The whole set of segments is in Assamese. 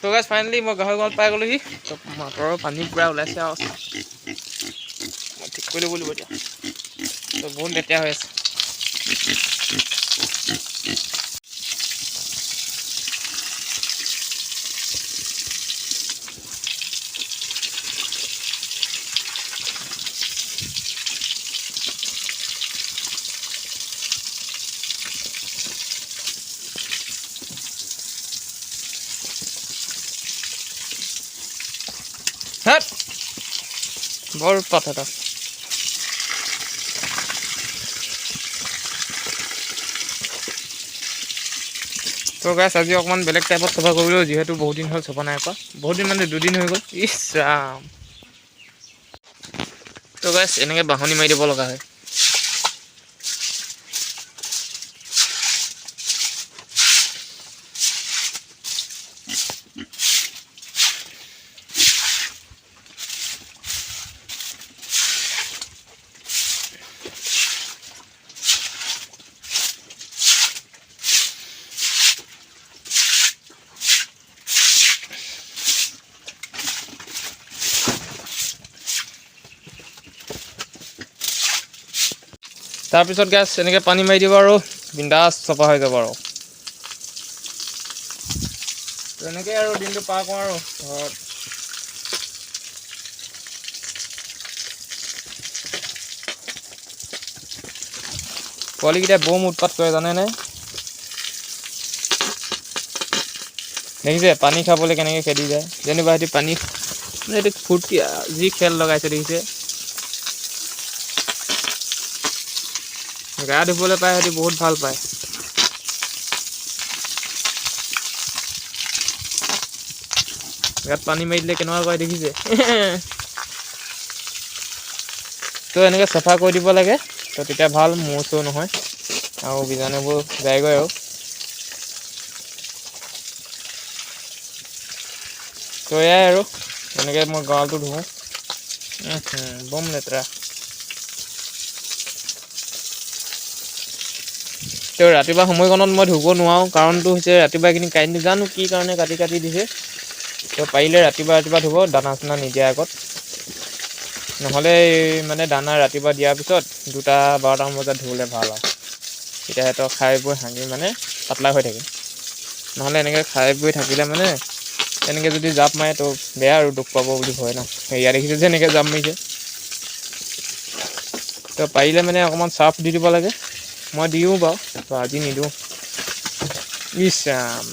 তো গাইজ ফাইনেলি মই গাহৰি গঁৰালত পাই গ'লোহি। তো মটৰৰ পানী পূৰা ওলাইছে আৰু মই ঠিক কৰি ল'ব লাগিব এতিয়া। তো বহুত লেতেৰা হৈ আছে। হাত বৰ উৎপাত এটা। তো গাইছ আজি অকণমান বেলেগ টাইপত চফা কৰিলোঁ, যিহেতু বহুত দিন হ'ল চফা নাই কৰা। বহুত দিন মানে 2 দিন হৈ গ'ল। ইছ ৰাম। তো গাইছ এনেকৈ বাহনি মাৰি দিব লগা হয়। তাৰপিছত গাইছ এনেকৈ পানী মাৰি দিব আৰু বিন্দাছ চফা হৈ যাব আৰু। তেনেকৈ আৰু দিনটো পাৰ কৰোঁ আৰু ঘৰত। পোৱালিকেইটাই বম উৎপাত কৰে জানেনে? দেখিছে পানী খাবলৈ কেনেকৈ খেদি যায়। যেনিবা সিহঁতি পানী এইটো ফূৰ্তি যি খেল লগাইছে দেখিছে। গা ধুবলৈ পায় সিহঁতি বহুত ভাল পায়। গাত পানী মাৰি দিলে কেনেকুৱা কৰে দেখিছে। তো এনেকৈ চাফা কৰি দিব লাগে। তো তেতিয়া ভাল, মূৰ চুৰ নহয় আৰু বীজাণুবোৰ যায়গৈ আৰু। তো এয়াই আৰু এনেকৈ মই গঁৰালটো ধুওঁ। বম লেতেৰা। তো ৰাতিপুৱা সময়কণত মই ধুব নোৱাৰোঁ, কাৰণটো হৈছে ৰাতিপুৱা এইখিনি কাৰেণ্ট জানো কি কাৰণে কাটি দিছে। তো পাৰিলে ৰাতিপুৱা ধুব, দানা চানা নিদিয়াৰ আগত। নহ'লে মানে দানা ৰাতিপুৱা দিয়াৰ পিছত 2-12মান বজাত ধুবলৈ ভাল আৰু। তেতিয়া সিহঁতৰ খাই বৈ হাগি মানে পাতলা হৈ থাকে। নহ'লে এনেকৈ খাই বৈ থাকিলে মানে এনেকৈ যদি জাপ মাৰে তো বেয়া আৰু, দুখ পাব বুলি ভয় ন। সেয়া দেখিছোঁ যে এনেকৈ জাপ মাৰিছে। তো পাৰিলে মানে অকণমান চাৰ্ফ দি দিব লাগে। মই দিওঁ বাৰু, তো আজি নিদিওঁ। ইছ ৰাম,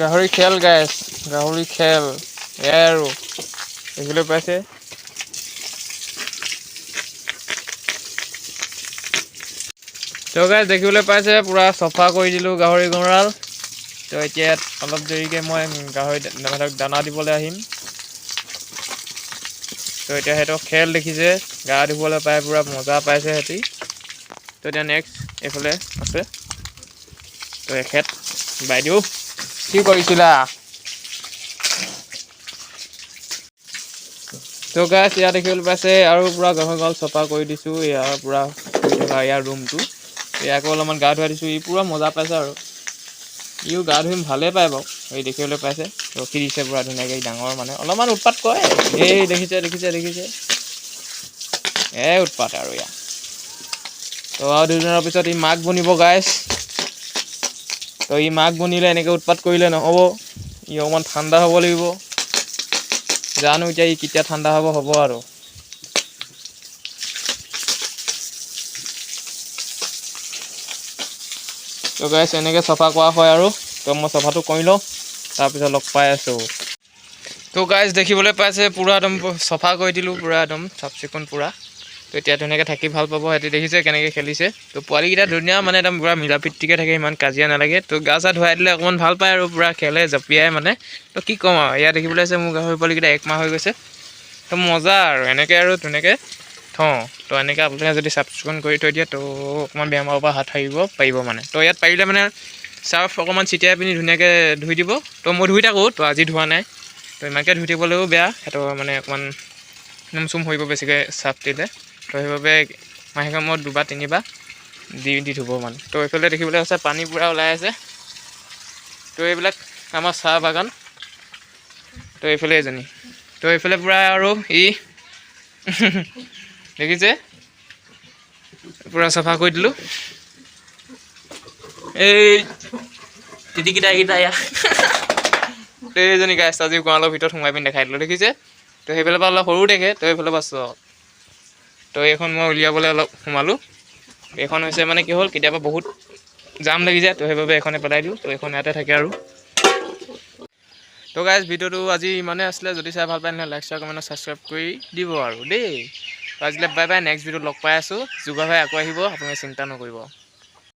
গাহৰি খেল গাইছ, গাহৰি খেল এয়াই আৰু দেখিবলৈ পাইছে। তো গাইছ দেখিবলৈ পাইছে পূৰা চফা কৰি দিলোঁ গাহৰি গঁৰাল। তো এতিয়া অলপ দেৰিকৈ মই গাহৰি দানা দিবলৈ আহিম। তো এতিয়া সিহঁতক খেল দেখিছে, গা ধুবলৈ পাই পূৰা মজা পাইছে সিহঁতি। তো এতিয়া নেক্সট এইফালে আছে। তো এখেত বাইদেউ কি কৰিছিলা? তো গাইছ ইয়াত দেখিবলৈ পাইছে আৰু পূৰা গাহৰি গঁৰাল চফা কৰি দিছোঁ। ইয়াৰ পূৰা ইয়াৰ ৰুমটো ইয়াকো অলপমান গা ধুৱাই দিছোঁ। ই পূৰা মজা পাইছে আৰু ইও গা ধুই ভালেই পায় বাৰু। এই দেখিবলৈ পাইছে ৰখি দিছে পূৰা ধুনীয়াকৈ। ডাঙৰ মানে অলপমান উৎপাত কৰে। এই দেখিছে উৎপাত আৰু ইয়াৰ। তো আৰু 2 দিনৰ পিছত ই মাক বনিব গাইছ। তো ই মাক বনিলে এনেকৈ উৎপাত কৰিলে নহ'ব। ই অকণমান ঠাণ্ডা হ'ব লাগিব। জানো এতিয়া ই কেতিয়া ঠাণ্ডা হ'ব আৰু। তো গাইছ এনেকৈ চফা কৰা হয় আৰু। তো মই চফাটো কৰি লওঁ, তাৰপিছত লগ পাই আছোঁ। তো গাইছ দেখিবলৈ পাইছে পূৰা একদম চফা কৰি দিলোঁ, পূৰা একদম চাফ চিকুণ পূৰা। তো এতিয়া ধুনীয়াকৈ থাকি ভাল পাব। সিহঁতি দেখিছে কেনেকৈ খেলিছে। তো পোৱালিকেইটা ধুনীয়া মানে একদম পূৰা মিলা প্ৰীতিকৈ থাকে, ইমান কাজিয়া নালাগে। তো গা চা ধুৱাই দিলে অকণমান ভাল পায় আৰু পূৰা খেলে জঁপিয়াই মানে। তো কি ক'ম আৰু, ইয়াত দেখিবলৈ আছে মোৰ গাহৰি পোৱালিকেইটা 1 মাহ হৈ গৈছে। তো মজা আৰু এনেকৈ আৰু ধুনীয়াকৈ থওঁ। তো এনেকৈ আপোনালোকে যদি চাফ চিকুণ কৰি থৈ দিয়ে তো অকণমান বেমাৰৰ পৰা হাত সাৰিব পাৰিব মানে। তো ইয়াত পাৰিলে মানে চাৰ্ফ অকণমান ছিটিয়াই পিনি ধুনীয়াকৈ ধুই দিব। তো মই ধুই থাকোঁ, তো আজি ধোৱা নাই। তো ইমানকৈ ধুই থাকিবলৈও বেয়া, সেইটো মানে অকণমান চুম সৰিব বেছিকৈ চাৰ্ফ দিলে। তো সেইবাবে মাহেকৰ মূৰত 2 বা 3 বাৰ দি ধুব মানে। তো এইফালে দেখিবলৈ আছে পানী পূৰা ওলাই আছে। তো এইবিলাক আমাৰ চাহ বাগান। তো এইফালে এজনী, তো এইফালে পূৰা আৰু ই দেখিছে পূৰা চাফা কৰি দিলোঁ। এই তিতিকেইটা ইয়াৰ তো এইজনী গাইছ আজি গঁৰালৰ ভিতৰত সোমাই পিনি দেখাই দিলোঁ, দেখিছে। তো সেইফালৰ পৰা অলপ সৰু দেখে, তো এইফালৰ পৰা চোৱা। তো এইখন মই উলিয়াবলৈ অলপ সোমালোঁ। এইখন হৈছে মানে কি হ'ল, কেতিয়াবা বহুত জাম লাগি যায়, তো সেইবাবে এইখনে পেলাই দিওঁ। তো এইখন ইয়াতে থাকে আৰু। তো গাইজ ভিডিঅ'টো আজি ইমানেই আছিলে। যদি চাই ভাল পায় তেনেহ'লে লাইক, শ্বেয়াৰ, কমেণ্ট, ছাবস্ক্ৰাইব কৰি দিব আৰু দেই। তো আজিলৈ বাই বাই, নেক্সট ভিডিঅ'ত লগ পাই আছোঁ। যোগা ভাই আকৌ আহিব, আপোনালোকে চিন্তা নকৰিব।